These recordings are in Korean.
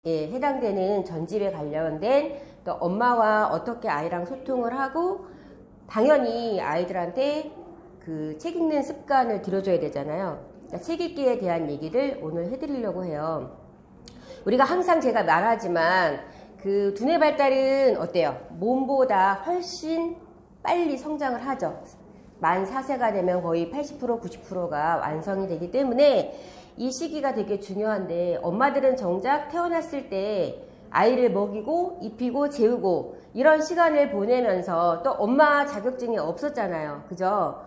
해당되는 전집에 관련된 또 엄마와 어떻게 아이랑 소통을 하고 당연히 아이들한테 그 책 읽는 습관을 들여줘야 되잖아요. 그러니까 책 읽기에 대한 얘기를 오늘 해드리려고 해요. 우리가 항상 제가 말하지만 그 두뇌 발달은 어때요? 몸보다 훨씬 빨리 성장을 하죠. 만 4세가 되면 거의 80% 90%가 완성이 되기 때문에 이 시기가 되게 중요한데 엄마들은 정작 태어났을 때 아이를 먹이고 입히고 재우고 이런 시간을 보내면서 또 엄마 자격증이 없었잖아요. 그죠?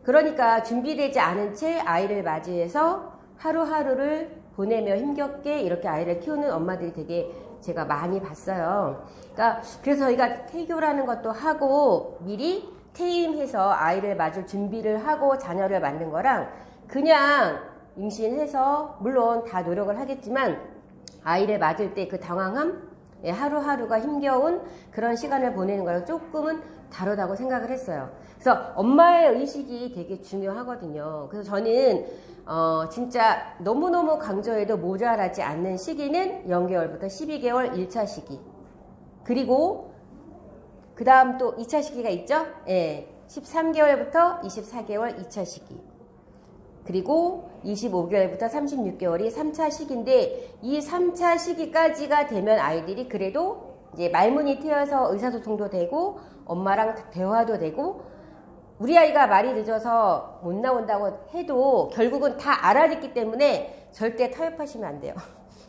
그러니까 준비되지 않은 채 아이를 맞이해서 하루하루를 보내며 힘겹게 이렇게 아이를 키우는 엄마들이 되게 제가 많이 봤어요. 그러니까 그래서 저희가 태교라는 것도 하고 미리 퇴임해서 아이를 맞을 준비를 하고 자녀를 만든 거랑 그냥 임신해서 물론 다 노력을 하겠지만 아이를 맞을 때 그 당황함, 하루하루가 힘겨운 그런 시간을 보내는 거랑 조금은 다르다고 생각을 했어요. 그래서 엄마의 의식이 되게 중요하거든요. 그래서 저는 진짜 너무너무 강조해도 모자라지 않는 시기는 0개월부터 12개월 1차 시기. 그리고 그 다음 또 2차 시기가 있죠? 13개월부터 24개월 2차 시기. 그리고 25개월부터 36개월이 3차 시기인데 이 3차 시기까지가 되면 아이들이 그래도 이제 말문이 트여서 의사소통도 되고 엄마랑 대화도 되고 우리 아이가 말이 늦어서 못 나온다고 해도 결국은 다 알아듣기 때문에 절대 타협하시면 안 돼요.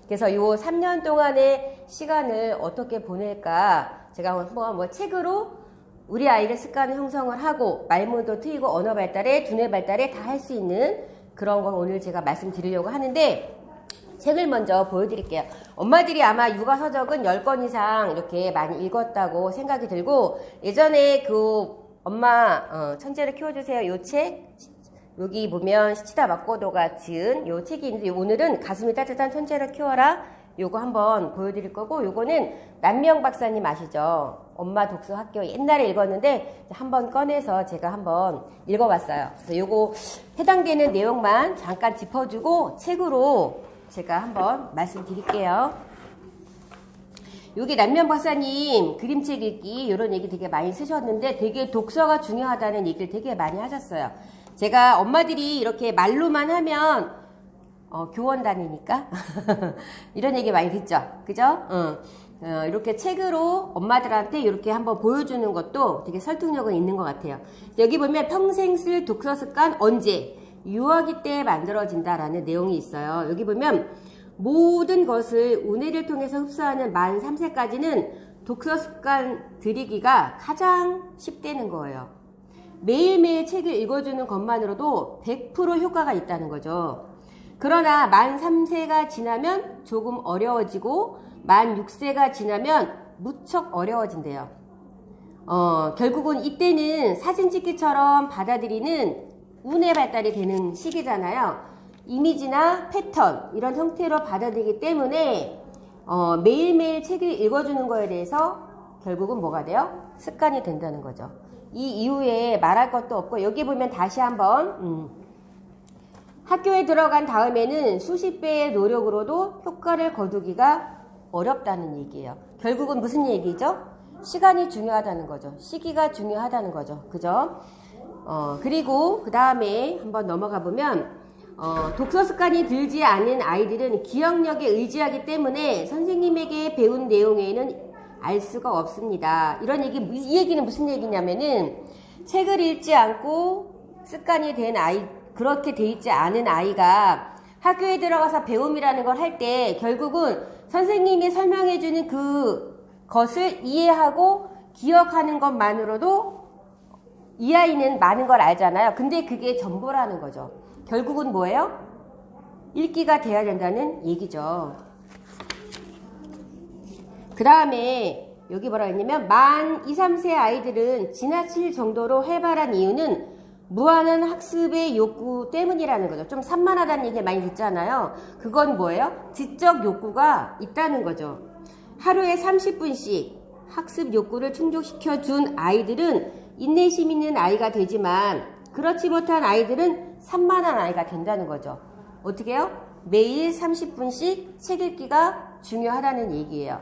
그래서 요 3년 동안의 시간을 어떻게 보낼까 제가 한번 뭐 책으로 우리 아이를 습관을 형성을 하고 말문도 트이고 언어 발달에 두뇌 발달에 다 할 수 있는 그런 걸 오늘 제가 말씀드리려고 하는데 책을 먼저 보여드릴게요. 엄마들이 아마 육아서적은 10권 이상 이렇게 많이 읽었다고 생각이 들고 예전에 그 엄마 천재를 키워주세요 요 책 여기 보면 시치다 마코토가 지은 요 책이 있는데 오늘은 가슴이 따뜻한 천재를 키워라 요거 한번 보여드릴 거고 요거는 남명 박사님 아시죠? 엄마 독서 학교 옛날에 읽었는데 한번 꺼내서 제가 한번 읽어봤어요. 그래서 요거 해당되는 내용만 잠깐 짚어주고 책으로 제가 한번 말씀드릴게요. 여기 남명 박사님 그림책 읽기 이런 얘기 되게 많이 쓰셨는데 되게 독서가 중요하다는 얘기를 되게 많이 하셨어요. 제가 엄마들이 이렇게 말로만 하면 교원 다니니까 이런 얘기 많이 듣죠. 그죠? 이렇게 책으로 엄마들한테 이렇게 한번 보여주는 것도 되게 설득력은 있는 것 같아요. 여기 보면 평생 쓸 독서 습관 언제? 유아기 때 만들어진다라는 내용이 있어요. 여기 보면 모든 것을 우뇌를 통해서 흡수하는 만 3세까지는 독서 습관 들이기가 가장 쉽다는 거예요. 매일매일 책을 읽어주는 것만으로도 100% 효과가 있다는 거죠. 그러나 만 3세가 지나면 조금 어려워지고 만 6세가 지나면 무척 어려워진대요. 결국은 이때는 사진 찍기처럼 받아들이는 우뇌 발달이 되는 시기잖아요. 이미지나 패턴 이런 형태로 받아들이기 때문에 매일매일 책을 읽어주는 거에 대해서 결국은 뭐가 돼요? 습관이 된다는 거죠. 이 이후에 말할 것도 없고 여기 보면 다시 한번 학교에 들어간 다음에는 수십 배의 노력으로도 효과를 거두기가 어렵다는 얘기예요. 결국은 무슨 얘기죠? 시간이 중요하다는 거죠. 시기가 중요하다는 거죠. 그죠? 그리고 그 다음에 한번 넘어가 보면 독서 습관이 들지 않은 아이들은 기억력에 의지하기 때문에 선생님에게 배운 내용에는 알 수가 없습니다. 이런 얘기, 이 얘기는 무슨 얘기냐면은 책을 읽지 않고 습관이 된 아이, 그렇게 돼 있지 않은 아이가 학교에 들어가서 배움이라는 걸 할 때 결국은 선생님이 설명해 주는 그 것을 이해하고 기억하는 것만으로도 이 아이는 많은 걸 알잖아요. 근데 그게 전부라는 거죠. 결국은 뭐예요? 읽기가 돼야 된다는 얘기죠. 그 다음에 여기 뭐라고 했냐면 만 2, 3세 아이들은 지나칠 정도로 활발한 이유는 무한한 학습의 욕구 때문이라는 거죠. 좀 산만하다는 얘기 많이 듣잖아요. 그건 뭐예요? 지적 욕구가 있다는 거죠. 하루에 30분씩 학습 욕구를 충족시켜 준 아이들은 인내심 있는 아이가 되지만 그렇지 못한 아이들은 산만한 아이가 된다는 거죠. 어떻게 해요? 매일 30분씩 책 읽기가 중요하다는 얘기예요.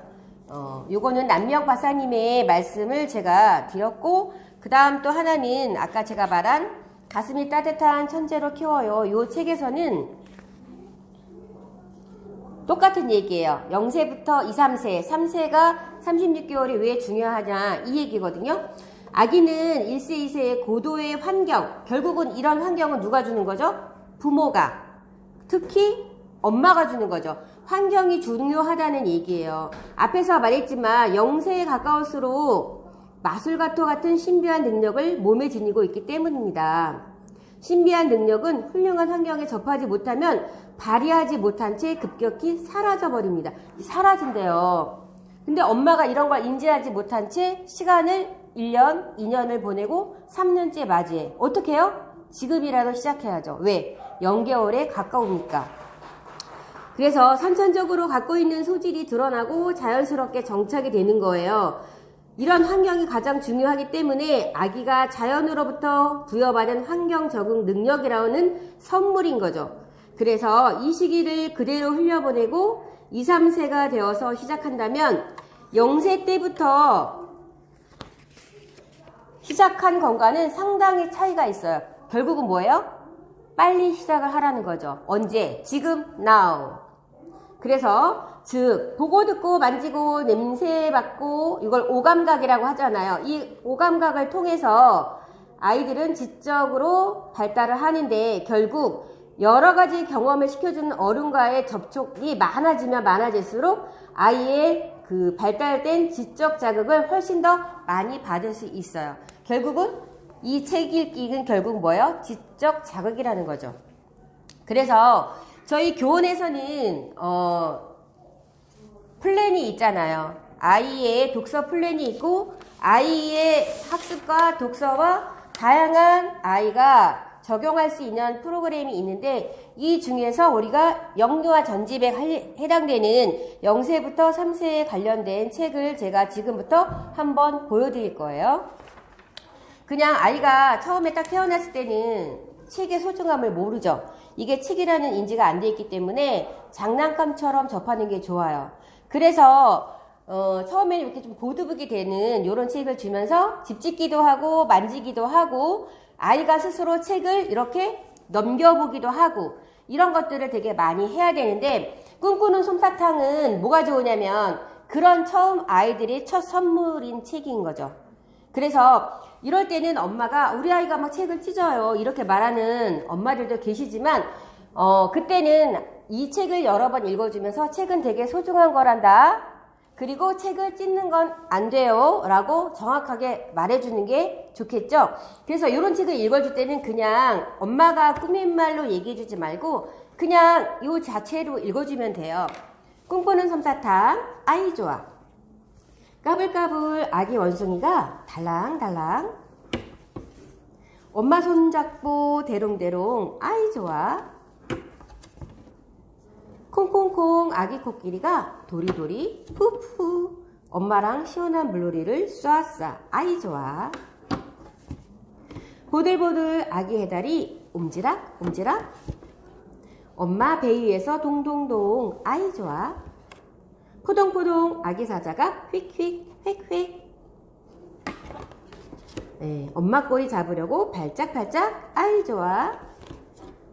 요거는 남미영 박사님의 말씀을 제가 드렸고, 그 다음 또 하나는 아까 제가 말한 가슴이 따뜻한 천재로 키워요. 요 책에서는 똑같은 얘기예요. 0세부터 2, 3세, 3세가 36개월이 왜 중요하냐 이 얘기거든요. 아기는 1세, 2세의 고도의 환경, 결국은 이런 환경은 누가 주는 거죠? 부모가, 특히 엄마가 주는 거죠. 환경이 중요하다는 얘기예요. 앞에서 말했지만 0세에 가까울수록 마술가토 같은 신비한 능력을 몸에 지니고 있기 때문입니다. 신비한 능력은 훌륭한 환경에 접하지 못하면 발휘하지 못한 채 급격히 사라져버립니다. 사라진대요. 근데 엄마가 이런 걸 인지하지 못한 채 시간을 1년, 2년을 보내고 3년째 맞이해. 어떻게 해요? 지금이라도 시작해야죠. 왜? 0개월에 가까우니까. 그래서 선천적으로 갖고 있는 소질이 드러나고 자연스럽게 정착이 되는 거예요. 이런 환경이 가장 중요하기 때문에 아기가 자연으로부터 부여받은 환경 적응 능력이라는 선물인 거죠. 그래서 이 시기를 그대로 흘려보내고 2, 3세가 되어서 시작한다면 0세 때부터 시작한 것과는 상당히 차이가 있어요. 결국은 뭐예요? 빨리 시작을 하라는 거죠. 언제? 지금, now. 그래서 즉 보고 듣고 만지고 냄새 맡고 이걸 오감각이라고 하잖아요. 이 오감각을 통해서 아이들은 지적으로 발달을 하는데 결국 여러 가지 경험을 시켜주는 어른과의 접촉이 많아지면 많아질수록 아이의 그 발달된 지적 자극을 훨씬 더 많이 받을 수 있어요. 결국은 이 책 읽기는 결국 뭐예요? 지적 자극이라는 거죠. 그래서 저희 교원에서는 플랜이 있잖아요. 아이의 독서 플랜이 있고 아이의 학습과 독서와 다양한 아이가 적용할 수 있는 프로그램이 있는데 이 중에서 우리가 영유아 전집에 해당되는 0세부터 3세에 관련된 책을 제가 지금부터 한번 보여드릴 거예요. 그냥 아이가 처음에 딱 태어났을 때는 책의 소중함을 모르죠. 이게 책이라는 인지가 안 돼 있기 때문에 장난감처럼 접하는 게 좋아요. 그래서 처음에는 이렇게 좀 보드북이 되는 이런 책을 주면서 집짓기도 하고 만지기도 하고 아이가 스스로 책을 이렇게 넘겨보기도 하고 이런 것들을 되게 많이 해야 되는데 꿈꾸는 솜사탕은 뭐가 좋으냐면 그런 처음 아이들이 첫 선물인 책인 거죠. 그래서 이럴 때는 엄마가 우리 아이가 막 책을 찢어요 이렇게 말하는 엄마들도 계시지만 그때는 이 책을 여러 번 읽어주면서 책은 되게 소중한 거란다. 그리고 책을 찢는 건 안 돼요 라고 정확하게 말해주는 게 좋겠죠. 그래서 이런 책을 읽어줄 때는 그냥 엄마가 꾸민말로 얘기해주지 말고 그냥 이 자체로 읽어주면 돼요. 꿈꾸는 솜사탕 아이 좋아. 까불까불 아기 원숭이가 달랑달랑 엄마 손잡고 대롱대롱 아이 좋아. 콩콩콩 아기 코끼리가 도리도리 푸푸 엄마랑 시원한 물놀이를 쏴쏴 아이 좋아. 보들보들 아기 해달이 옴지락 옴지락 엄마 배 위에서 동동동 아이 좋아. 포동포동 아기 사자가 휙휙 휙휙 엄마 꼬리 잡으려고 발짝발짝 아이 좋아.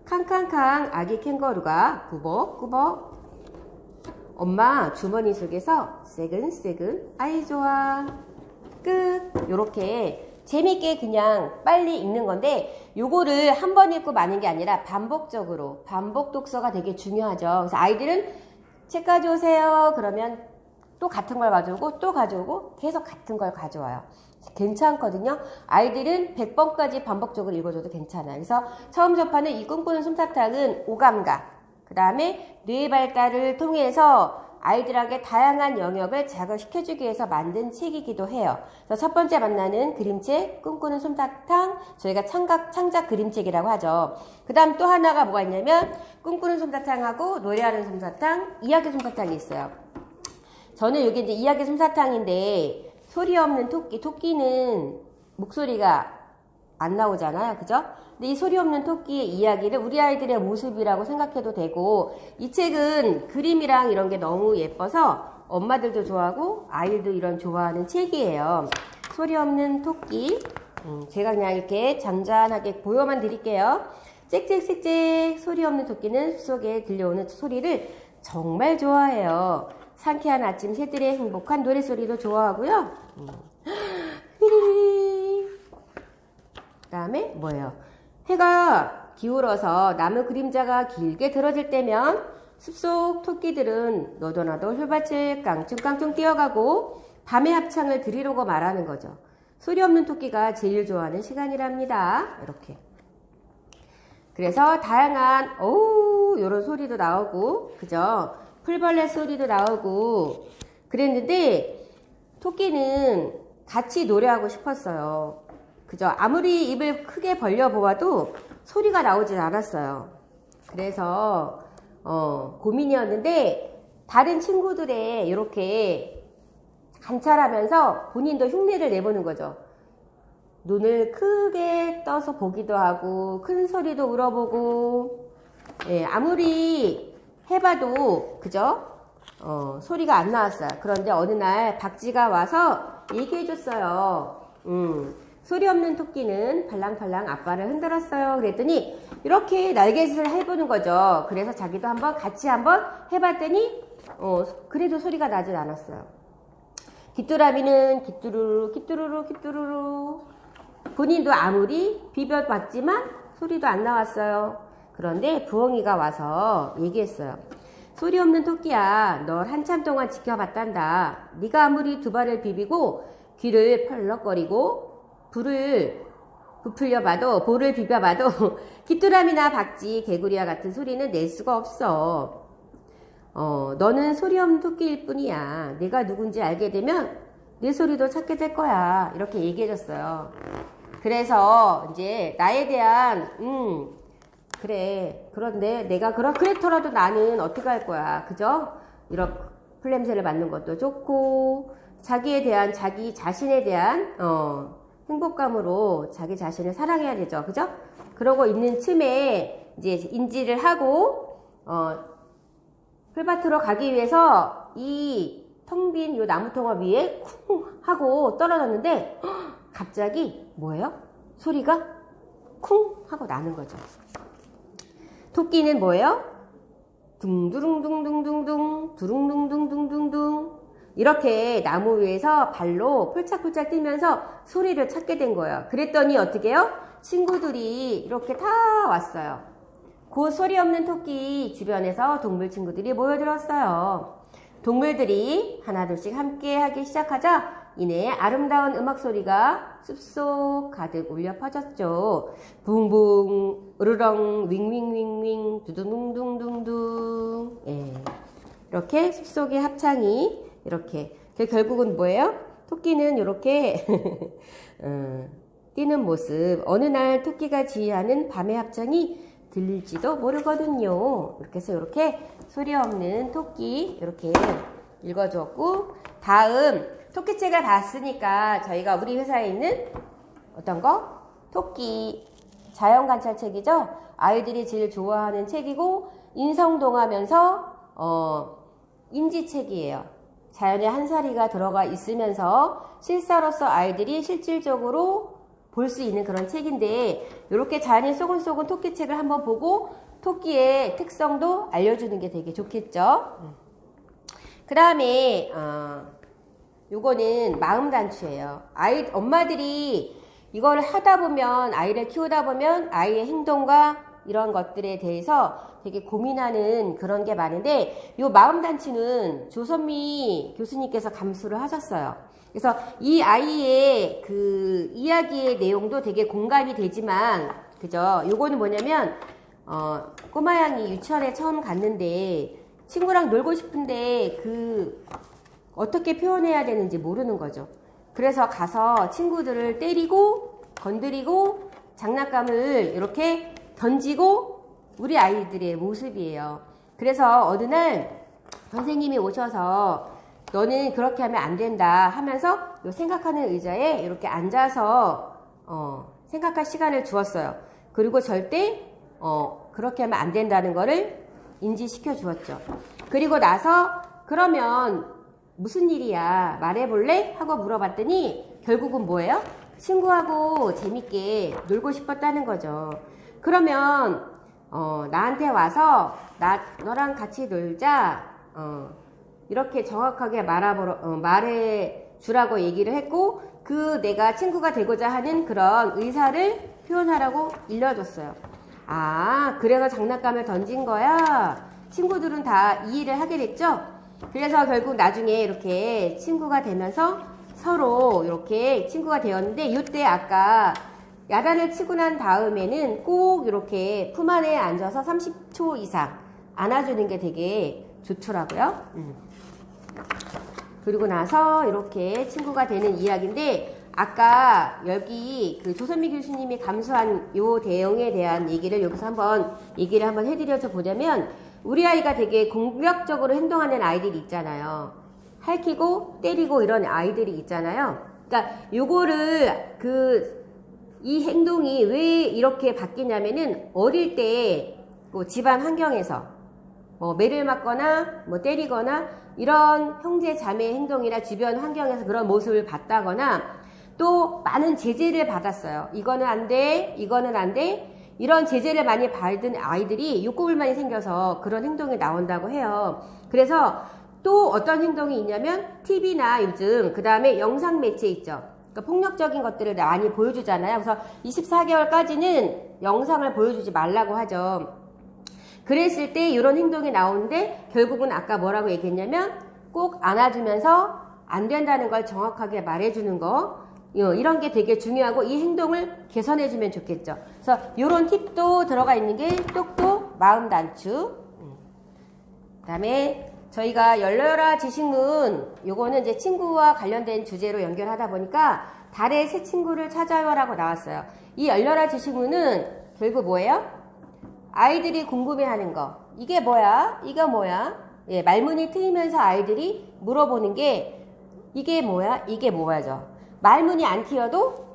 캉캉캉 아기 캥거루가 꾸벅꾸벅 엄마 주머니 속에서 새근새근 아이 좋아. 끝. 요렇게 재밌게 그냥 빨리 읽는 건데 요거를 한 번 읽고 마는 게 아니라 반복적으로 반복 독서가 되게 중요하죠. 그래서 아이들은 책 가져오세요 그러면 또 같은 걸 가져오고 또 가져오고 계속 같은 걸 가져와요. 괜찮거든요. 아이들은 100번까지 반복적으로 읽어줘도 괜찮아요. 그래서 처음 접하는 이 꿈꾸는 솜사탕은 오감각, 그 다음에 뇌 발달을 통해서 아이들에게 다양한 영역을 자극시켜주기 위해서 만든 책이기도 해요. 그래서 첫 번째 만나는 그림책 꿈꾸는 솜사탕, 저희가 창작 그림책이라고 하죠. 그 다음 또 하나가 뭐가 있냐면 꿈꾸는 솜사탕하고 노래하는 솜사탕, 이야기 솜사탕이 있어요. 저는 이게 이제 이야기 솜사탕인데 소리 없는 토끼, 토끼는 목소리가 안 나오잖아요. 그죠? 근데 이 소리 없는 토끼의 이야기를 우리 아이들의 모습이라고 생각해도 되고, 이 책은 그림이랑 이런 게 너무 예뻐서 엄마들도 좋아하고 아이들도 이런 좋아하는 책이에요. 소리 없는 토끼. 제가 그냥 이렇게 잔잔하게 보여만 드릴게요. 짹짹짹짹 소리 없는 토끼는 숲속에 들려오는 소리를 정말 좋아해요. 상쾌한 아침 새들의 행복한 노래소리도 좋아하고요. 그 다음에 뭐예요? 해가 기울어서 나무 그림자가 길게 들어질 때면 숲속 토끼들은 너도 나도 흙밭을 깡충깡충 뛰어가고 밤의 합창을 들이려고 말하는 거죠. 소리 없는 토끼가 제일 좋아하는 시간이랍니다. 이렇게. 그래서 다양한 요런 소리도 나오고, 그죠? 풀벌레 소리도 나오고 그랬는데 토끼는 같이 노래하고 싶었어요. 그죠? 아무리 입을 크게 벌려 보아도 소리가 나오진 않았어요. 그래서 고민이었는데 다른 친구들의 이렇게 관찰하면서 본인도 흉내를 내보는 거죠. 눈을 크게 떠서 보기도 하고 큰 소리도 울어보고, 예, 아무리 해봐도 그죠? 소리가 안 나왔어요. 그런데 어느 날 박쥐가 와서 얘기해줬어요. 소리 없는 토끼는 팔랑팔랑 앞발을 흔들었어요. 그랬더니 이렇게 날갯짓을 해보는 거죠. 그래서 자기도 같이 한번 해봤더니 그래도 소리가 나질 않았어요. 귀뚜라미는 귀뚜루루 귀뚜루루 귀뚜루루, 본인도 아무리 비벼봤지만 소리도 안 나왔어요. 그런데 부엉이가 와서 얘기했어요. 소리 없는 토끼야, 널 한참 동안 지켜봤단다. 네가 아무리 두 발을 비비고 귀를 펄럭거리고 볼을 비벼봐도 귀뚜라미나 박쥐, 개구리와 같은 소리는 낼 수가 없어. 너는 소리 없는 토끼일 뿐이야. 내가 누군지 알게 되면 내 소리도 찾게 될 거야. 이렇게 얘기해줬어요. 그래서 이제 나에 대한 그래, 그런데 내가 그렇더라도 나는 어떻게 할 거야. 그죠? 이런 풀냄새를 맡는 것도 좋고, 자기 자신에 대한 행복감으로 자기 자신을 사랑해야 되죠. 그죠? 그러고 있는 틈에 이제 인지를 하고 풀밭으로 가기 위해서 이 텅 빈 요 나무통화 위에 쿵 하고 떨어졌는데 갑자기 뭐예요? 소리가 쿵 하고 나는 거죠. 토끼는 뭐예요? 둥두릉둥둥둥둥 두릉둥둥둥둥둥 이렇게 나무 위에서 발로 폴짝폴짝 뛰면서 소리를 찾게 된 거예요. 그랬더니 어떻게 해요? 친구들이 이렇게 다 왔어요. 그 소리 없는 토끼 주변에서 동물 친구들이 모여들었어요. 동물들이 하나둘씩 함께 하기 시작하자 이내 아름다운 음악 소리가 숲속 가득 울려 퍼졌죠. 붕붕, 으르렁, 윙윙윙윙, 두둥둥둥둥둥. 예. 이렇게 숲속의 합창이 이렇게. 결국은 뭐예요? 토끼는 이렇게 뛰는 모습. 어느 날 토끼가 지휘하는 밤의 합창이 들릴지도 모르거든요. 이렇게 해서 이렇게 소리 없는 토끼 이렇게 읽어주었고, 다음 토끼책을 봤으니까 저희가 우리 회사에 있는 어떤 거? 토끼 자연관찰책이죠. 아이들이 제일 좋아하는 책이고 인성동하면서 인지책이에요. 자연의 한사리가 들어가 있으면서 실사로서 아이들이 실질적으로 볼 수 있는 그런 책인데, 이렇게 자연이 쏘근쏘근 토끼책을 한번 보고 토끼의 특성도 알려주는 게 되게 좋겠죠. 그 다음에 요거는 마음단추예요. 엄마들이 이걸 하다 보면, 아이를 키우다 보면 아이의 행동과 이런 것들에 대해서 되게 고민하는 그런 게 많은데, 요 마음단추는 조선미 교수님께서 감수를 하셨어요. 그래서 이 아이의 그 이야기의 내용도 되게 공감이 되지만, 그죠? 요거는 뭐냐면, 꼬마양이 유치원에 처음 갔는데 친구랑 놀고 싶은데 어떻게 표현해야 되는지 모르는 거죠. 그래서 가서 친구들을 때리고 건드리고 장난감을 이렇게 던지고 우리 아이들의 모습이에요. 그래서 어느 날 선생님이 오셔서 너는 그렇게 하면 안 된다 하면서 요 생각하는 의자에 이렇게 앉아서 생각할 시간을 주었어요. 그리고 절대 그렇게 하면 안 된다는 거를 인지시켜 주었죠. 그리고 나서 그러면 무슨 일이야? 말해볼래? 하고 물어봤더니 결국은 뭐예요? 친구하고 재밌게 놀고 싶었다는 거죠. 그러면 나한테 와서 너랑 같이 놀자. 이렇게 정확하게 말해 주라고 얘기를 했고 내가 친구가 되고자 하는 그런 의사를 표현하라고 일러줬어요. 아, 그래서 장난감을 던진 거야? 친구들은 다 이해를 하게 됐죠? 그래서 결국 나중에 이렇게 친구가 되면서 서로 이렇게 친구가 되었는데 이때 아까 야단을 치고 난 다음에는 꼭 이렇게 품 안에 앉아서 30초 이상 안아주는 게 되게 좋더라고요. 그리고 나서 이렇게 친구가 되는 이야기인데 아까 여기 그 조선미 교수님이 감수한 요 내용에 대한 얘기를 여기서 한번 해드려서 보자면 우리 아이가 되게 공격적으로 행동하는 아이들이 있잖아요. 핥히고 때리고 이런 아이들이 있잖아요. 그러니까 요거를 이 행동이 왜 이렇게 바뀌냐면은 어릴 때 뭐 집안 환경에서 뭐 매를 맞거나 뭐 때리거나 이런 형제 자매의 행동이나 주변 환경에서 그런 모습을 봤다거나 또 많은 제재를 받았어요. 이거는 안 돼, 이거는 안 돼. 이런 제재를 많이 받은 아이들이 욕구불만이 생겨서 그런 행동이 나온다고 해요. 그래서 또 어떤 행동이 있냐면 TV나 요즘 그 다음에 영상 매체 있죠. 그러니까 폭력적인 것들을 많이 보여주잖아요. 그래서 24개월까지는 영상을 보여주지 말라고 하죠. 그랬을 때 이런 행동이 나오는데 결국은 아까 뭐라고 얘기했냐면 꼭 안아주면서 안 된다는 걸 정확하게 말해주는 거 이런 게 되게 중요하고 이 행동을 개선해주면 좋겠죠. 그래서 이런 팁도 들어가 있는 게 똑똑 마음 단추. 그 다음에 저희가 열려라 지식문 요거는 이제 친구와 관련된 주제로 연결하다 보니까 달의 새 친구를 찾아요라고 나왔어요. 이 열려라 지식문은 결국 뭐예요? 아이들이 궁금해하는 거. 이게 뭐야? 이거 뭐야? 예, 말문이 트이면서 아이들이 물어보는 게 이게 뭐야? 이게 뭐야죠. 말문이 안 트여도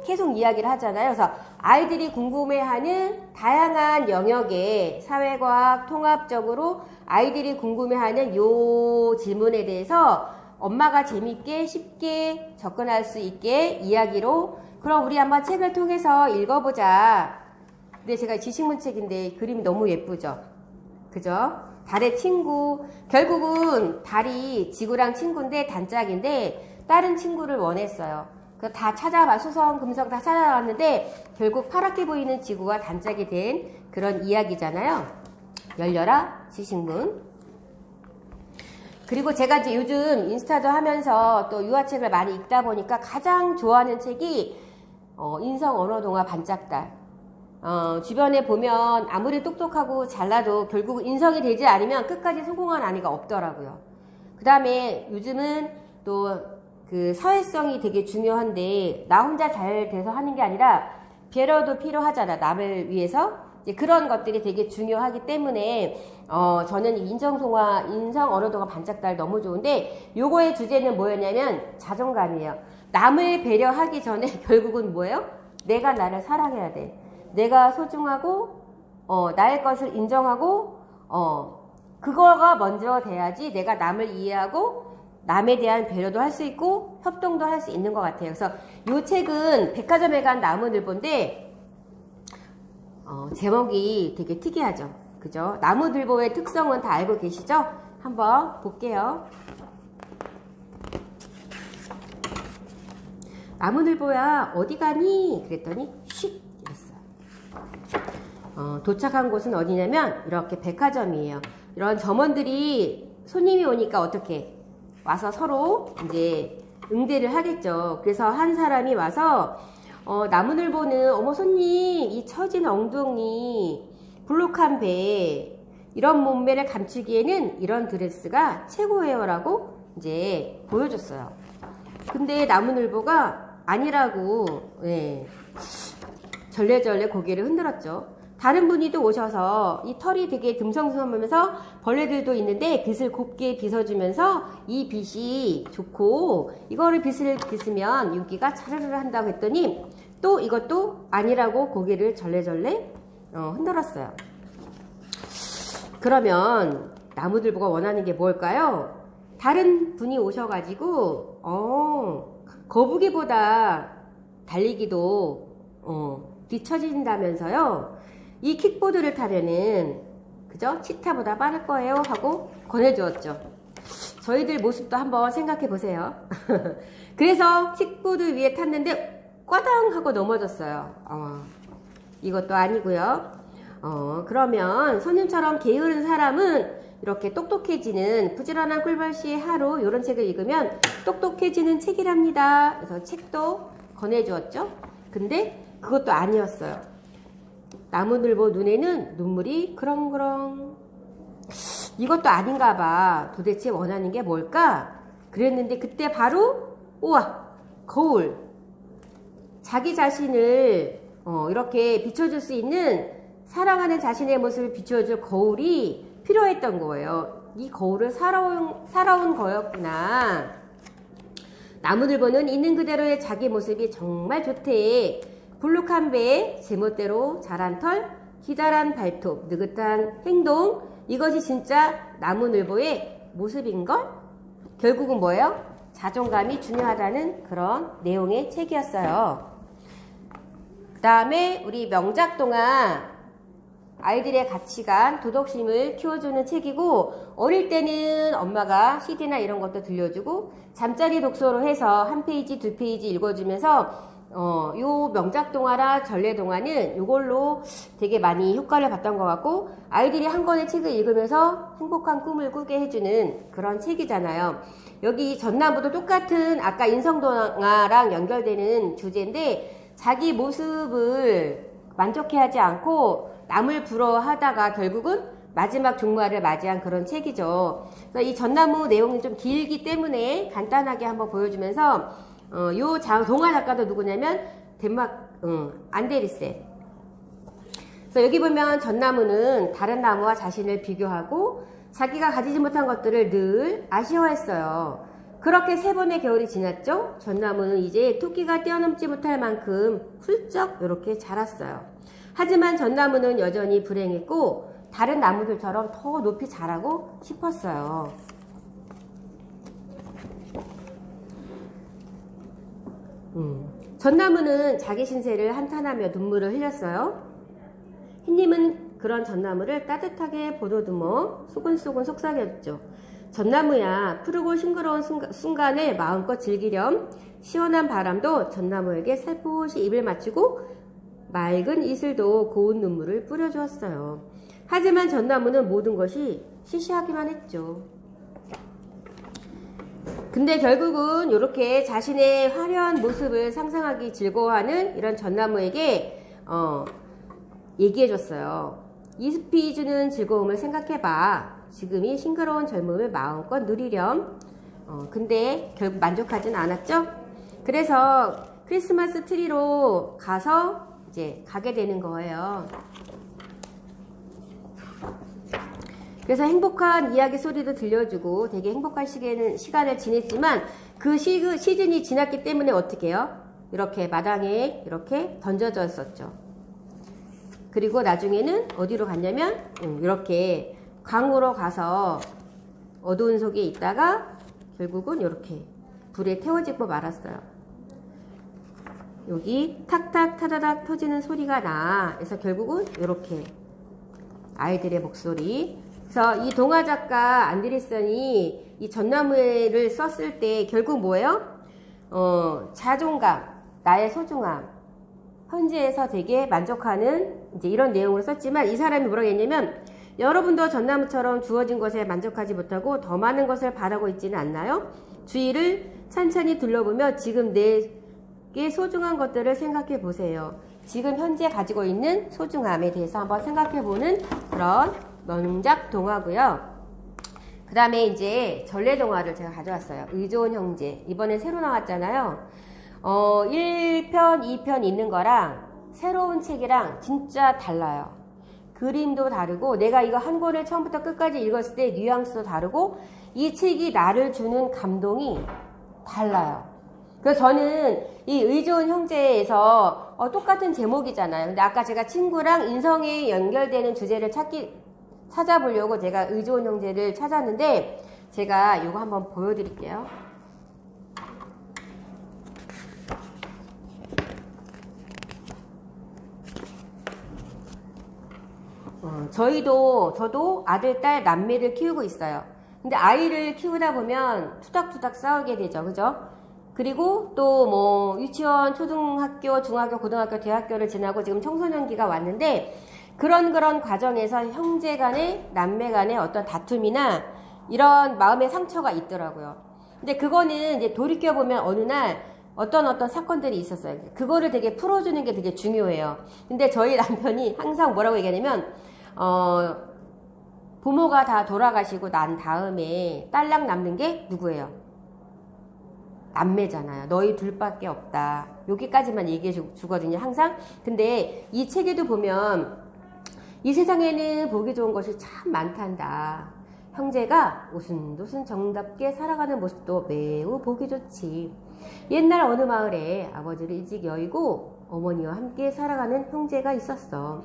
계속 이야기를 하잖아요. 그래서 아이들이 궁금해하는 다양한 영역의 사회과학 통합적으로 아이들이 궁금해하는 요 질문에 대해서 엄마가 재밌게 쉽게 접근할 수 있게 이야기로 그럼 우리 한번 책을 통해서 읽어보자. 근데 제가 지식문 책인데 그림이 너무 예쁘죠? 그죠? 달의 친구. 결국은 달이 지구랑 친구인데 단짝인데 다른 친구를 원했어요. 다 찾아봐. 수성, 금성 다 찾아봤는데 결국 파랗게 보이는 지구가 단짝이 된 그런 이야기잖아요. 열려라 지식문. 그리고 제가 이제 요즘 인스타도 하면서 또 유아책을 많이 읽다 보니까 가장 좋아하는 책이 인성 언어동화 반짝달. 주변에 보면 아무리 똑똑하고 잘나도 결국 인성이 되지 않으면 끝까지 성공한 아이가 없더라고요. 그 다음에 요즘은 또 그 사회성이 되게 중요한데 나 혼자 잘 돼서 하는 게 아니라 배려도 필요하잖아. 남을 위해서. 이제 그런 것들이 되게 중요하기 때문에 저는 인성 언어동화 반짝달 너무 좋은데 요거의 주제는 뭐였냐면 자존감이에요. 남을 배려하기 전에 결국은 뭐예요? 내가 나를 사랑해야 돼. 내가 소중하고 나의 것을 인정하고 그거가 먼저 돼야지 내가 남을 이해하고 남에 대한 배려도 할 수 있고 협동도 할 수 있는 것 같아요. 그래서 이 책은 백화점에 간 나무늘보인데 제목이 되게 특이하죠. 그죠? 나무늘보의 특성은 다 알고 계시죠? 한번 볼게요. 나무늘보야 어디 가니? 그랬더니 쉿 이랬어요. 도착한 곳은 어디냐면 이렇게 백화점이에요. 이런 점원들이 손님이 오니까 어떻게 와서 서로 이제 응대를 하겠죠. 그래서 한 사람이 와서 나무늘보는 어머 손님 이 처진 엉덩이 불룩한 배 이런 몸매를 감추기에는 이런 드레스가 최고예요 라고 이제 보여줬어요. 근데 나무늘보가 아니라고 절레절레 고개를 흔들었죠. 다른 분이 또 오셔서 이 털이 되게 듬성듬성하면서 벌레들도 있는데 빗을 곱게 빗어주면서 이 빗이 좋고 이거를 빗을 빗으면 윤기가 차르르 한다고 했더니 또 이것도 아니라고 고개를 절레절레 흔들었어요. 그러면 나무늘보가 원하는 게 뭘까요? 다른 분이 오셔가지고 거북이보다 달리기도 뒤처진다면서요. 이 킥보드를 타면은 그죠? 치타보다 빠를 거예요 하고 권해주었죠. 저희들 모습도 한번 생각해 보세요. 그래서 킥보드 위에 탔는데 꽈당 하고 넘어졌어요. 이것도 아니고요. 그러면 손님처럼 게으른 사람은 이렇게 똑똑해지는 부지런한 꿀벌씨의 하루, 이런 책을 읽으면 똑똑해지는 책이랍니다. 그래서 책도 권해주었죠. 근데 그것도 아니었어요. 나무늘보 눈에는 눈물이 그렁그렁. 이것도 아닌가 봐. 도대체 원하는 게 뭘까? 그랬는데 그때 바로 우와, 거울. 자기 자신을 이렇게 비춰줄 수 있는, 사랑하는 자신의 모습을 비춰줄 거울이 필요했던 거예요. 이 거울을 살아온 거였구나. 나무늘보는 있는 그대로의 자기 모습이 정말 좋대. 불룩한 배, 제멋대로 자란 털, 기다란 발톱, 느긋한 행동, 이것이 진짜 나무늘보의 모습인걸? 결국은 뭐예요? 자존감이 중요하다는 그런 내용의 책이었어요. 그 다음에 우리 명작동화, 아이들의 가치관, 도덕심을 키워주는 책이고, 어릴 때는 엄마가 CD나 이런 것도 들려주고 잠자리 독서로 해서 한 페이지, 두 페이지 읽어주면서 요 명작동화라 전래동화는 요걸로 되게 많이 효과를 봤던 것 같고, 아이들이 한 권의 책을 읽으면서 행복한 꿈을 꾸게 해주는 그런 책이잖아요. 여기 전나무도 똑같은 아까 인성동화랑 연결되는 주제인데, 자기 모습을 만족해하지 않고 남을 부러워하다가 결국은 마지막 종말을 맞이한 그런 책이죠. 이 전나무 내용이 좀 길기 때문에 간단하게 한번 보여주면서, 요 동화 작가도 누구냐면 안데르센. 그래서 여기 보면 전나무는 다른 나무와 자신을 비교하고 자기가 가지지 못한 것들을 늘 아쉬워했어요. 그렇게 3번의 겨울이 지났죠. 전나무는 이제 토끼가 뛰어넘지 못할 만큼 훌쩍 이렇게 자랐어요. 하지만 전나무는 여전히 불행했고 다른 나무들처럼 더 높이 자라고 싶었어요. 전나무는 자기 신세를 한탄하며 눈물을 흘렸어요. 흰님은 그런 전나무를 따뜻하게 보더듬어 소근소근 속삭였죠. 전나무야, 푸르고 싱그러운 순간을 마음껏 즐기렴. 시원한 바람도 전나무에게 살포시 입을 맞추고 맑은 이슬도 고운 눈물을 뿌려주었어요. 하지만 전나무는 모든 것이 시시하기만 했죠. 근데 결국은 이렇게 자신의 화려한 모습을 상상하기 즐거워하는 이런 전나무에게 얘기해줬어요. 이숲이 주는 즐거움을 생각해봐. 지금이 싱그러운 젊음을 마음껏 누리렴. 근데 결국 만족하진 않았죠? 그래서 크리스마스 트리로 가서 이제 가게 되는 거예요. 그래서 행복한 이야기 소리도 들려주고 되게 행복한 시간을 지냈지만 그 시즌이 지났기 때문에 어떻게 해요? 이렇게 마당에 이렇게 던져졌었죠. 그리고 나중에는 어디로 갔냐면 이렇게 강으로 가서 어두운 속에 있다가 결국은 이렇게 불에 태워지고 말았어요. 여기 탁탁 타다닥 터지는 소리가 나. 그래서 결국은 이렇게 아이들의 목소리. 그래서 이 동화 작가 안데르센이 이 전나무를 썼을 때 결국 뭐예요? 자존감, 나의 소중함, 현재에서 되게 만족하는 이제 이런 내용을 썼지만 이 사람이 뭐라고 했냐면 여러분도 전나무처럼 주어진 것에 만족하지 못하고 더 많은 것을 바라고 있지는 않나요? 주위를 찬찬히 둘러보며 지금 내게 소중한 것들을 생각해 보세요. 지금 현재 가지고 있는 소중함에 대해서 한번 생각해 보는 그런 명작 동화고요. 그 다음에 이제 전래동화를 제가 가져왔어요. 의좋은 형제. 이번에 새로 나왔잖아요. 1편, 2편 있는 거랑 새로운 책이랑 진짜 달라요. 그림도 다르고 내가 이거 한 권을 처음부터 끝까지 읽었을 때 뉘앙스도 다르고 이 책이 나를 주는 감동이 달라요. 그래서 저는 이 의좋은 형제에서 똑같은 제목이잖아요. 근데 아까 제가 친구랑 인성에 연결되는 주제를 찾아보려고 제가 의좋은 형제를 찾았는데 제가 이거 한번 보여드릴게요. 저도 아들, 딸, 남매를 키우고 있어요. 근데 아이를 키우다 보면 투닥투닥 싸우게 되죠. 그죠? 그리고 또 뭐 유치원, 초등학교, 중학교, 고등학교, 대학교를 지나고 지금 청소년기가 왔는데 그런 과정에서 형제 간에, 남매 간에 어떤 다툼이나 이런 마음의 상처가 있더라고요. 근데 그거는 이제 돌이켜보면 어느 날 어떤 사건들이 있었어요. 그거를 되게 풀어주는 게 되게 중요해요. 근데 저희 남편이 항상 뭐라고 얘기하냐면, 부모가 다 돌아가시고 난 다음에 딸랑 남는 게 누구예요? 남매잖아요. 너희 둘밖에 없다. 여기까지만 얘기해 주거든요. 항상. 근데 이 책에도 보면 이 세상에는 보기 좋은 것이 참 많단다. 형제가 오순도순 정답게 살아가는 모습도 매우 보기 좋지. 옛날 어느 마을에 아버지를 일찍 여의고 어머니와 함께 살아가는 형제가 있었어.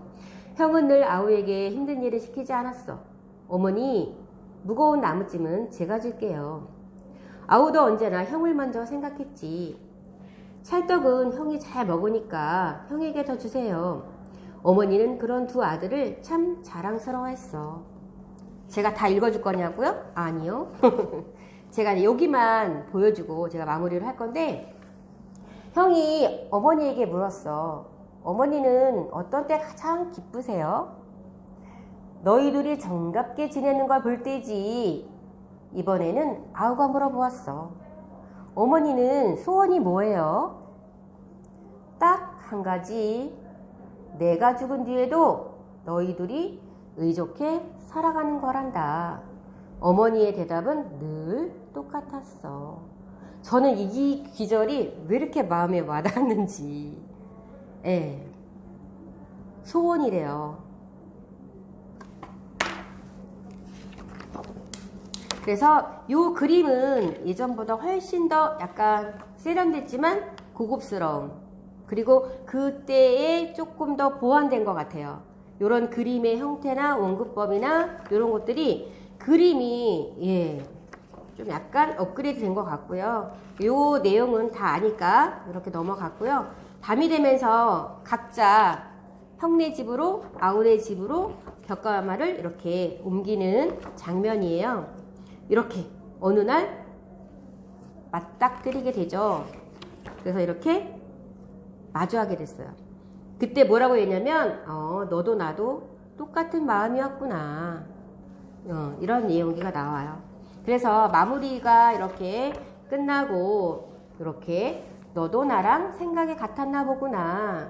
형은 늘 아우에게 힘든 일을 시키지 않았어. 어머니, 무거운 나무찜은 제가 줄게요. 아우도 언제나 형을 먼저 생각했지. 찰떡은 형이 잘 먹으니까 형에게 더 주세요. 어머니는 그런 두 아들을 참 자랑스러워했어. 제가 다 읽어줄 거냐고요? 아니요. 제가 여기만 보여주고 제가 마무리를 할 건데, 형이 어머니에게 물었어. 어머니는 어떤 때 가장 기쁘세요? 너희들이 정답게 지내는 걸 볼 때지. 이번에는 아우가 물어보았어. 어머니는 소원이 뭐예요? 딱 한 가지. 내가 죽은 뒤에도 너희들이 의좋게 살아가는 거란다. 어머니의 대답은 늘 똑같았어. 저는 이 기절이 왜 이렇게 마음에 와닿았는지. 예. 소원이래요. 그래서 이 그림은 예전보다 훨씬 더 약간 세련됐지만 고급스러움. 그리고 그때에 조금 더 보완된 것 같아요. 이런 그림의 형태나 원근법이나 이런 것들이 그림이 좀 약간 업그레이드 된 것 같고요. 이 내용은 다 아니까 이렇게 넘어갔고요. 밤이 되면서 각자 형네 집으로 아우네 집으로 벽가마를 이렇게 옮기는 장면이에요. 이렇게 어느 날 맞닥뜨리게 되죠. 그래서 이렇게 마주하게 됐어요. 그때 뭐라고 했냐면 너도 나도 똑같은 마음이었구나. 이런 내용기가 나와요. 그래서 마무리가 이렇게 끝나고 이렇게 너도 나랑 생각이 같았나 보구나.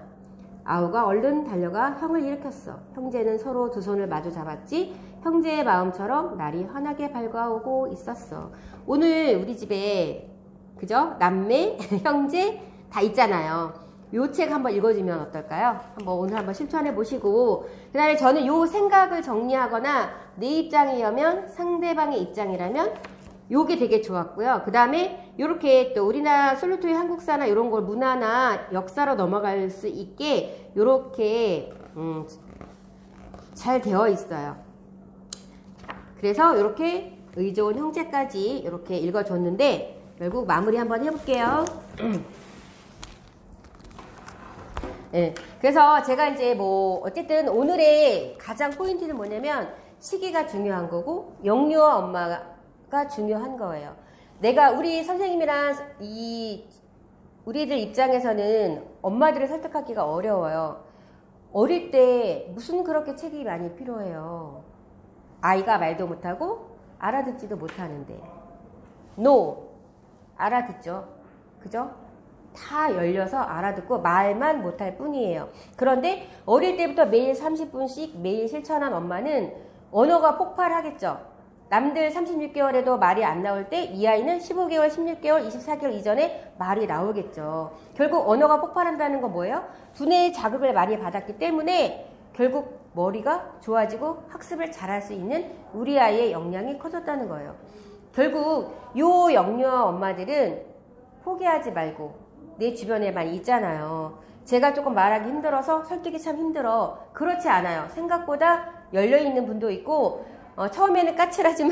아우가 얼른 달려가 형을 일으켰어. 형제는 서로 두 손을 마주 잡았지. 형제의 마음처럼 날이 환하게 밝아오고 있었어. 오늘 우리 집에 그죠? 남매, 형제 다 있잖아요. 요 책 한번 읽어주면 어떨까요? 오늘 한번 실천해 보시고, 그 다음에 저는 요 생각을 정리하거나 내 입장이라면 상대방의 입장이라면 요게 되게 좋았고요. 그 다음에 요렇게 또 우리나라 솔루토의 한국사나 이런 걸 문화나 역사로 넘어갈 수 있게 요렇게 잘 되어 있어요. 그래서 요렇게 의좋은 형제까지 이렇게 읽어줬는데 결국 마무리 한번 해볼게요. 네, 그래서 제가 이제 어쨌든 오늘의 가장 포인트는 뭐냐면 시기가 중요한 거고 영유아 엄마가 중요한 거예요. 우리 선생님이랑 우리들 입장에서는 엄마들을 설득하기가 어려워요. 어릴 때 무슨 그렇게 책이 많이 필요해요. 아이가 말도 못하고 알아듣지도 못하는데. 알아듣죠. 그죠? 다 열려서 알아듣고 말만 못할 뿐이에요. 그런데 어릴 때부터 매일 30분씩 매일 실천한 엄마는 언어가 폭발하겠죠. 남들 36개월에도 말이 안 나올 때 이 아이는 15개월, 16개월, 24개월 이전에 말이 나오겠죠. 결국 언어가 폭발한다는 건 뭐예요? 두뇌의 자극을 많이 받았기 때문에 결국 머리가 좋아지고 학습을 잘할 수 있는 우리 아이의 역량이 커졌다는 거예요. 결국 요 영유아 엄마들은 포기하지 말고 내 주변에 많이 있잖아요. 제가 조금 말하기 힘들어서 설득이 참 힘들어. 그렇지 않아요. 생각보다 열려있는 분도 있고 처음에는 까칠하지만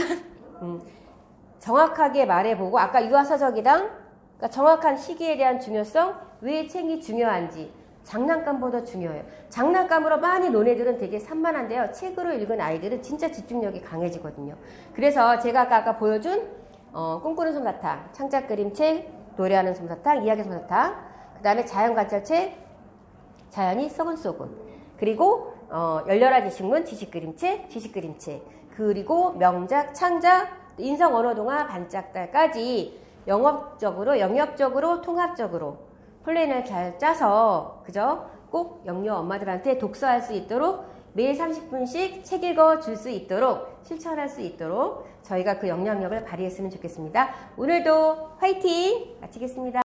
정확하게 말해보고 아까 유아서적이랑 그러니까 정확한 시기에 대한 중요성, 왜 책이 중요한지 장난감보다 중요해요. 장난감으로 많이 논 애들은 되게 산만한데요. 책으로 읽은 아이들은 진짜 집중력이 강해지거든요. 그래서 제가 아까 보여준 꿈꾸는 솜사탕, 창작 그림책, 노래하는 솜사탕, 이야기 솜사탕, 그 다음에 자연관찰책, 자연이 쏘근쏘근, 그리고 열렬한 지식문, 지식그림책, 지식그림책, 그리고 명작, 창작, 인성언어동화, 반짝달까지 영역적으로, 통합적으로 플랜을 잘 짜서 그죠? 꼭 영유 엄마들한테 독서할 수 있도록 매일 30분씩 책 읽어 줄 수 있도록 실천할 수 있도록 저희가 그 영향력을 발휘했으면 좋겠습니다. 오늘도 화이팅! 마치겠습니다.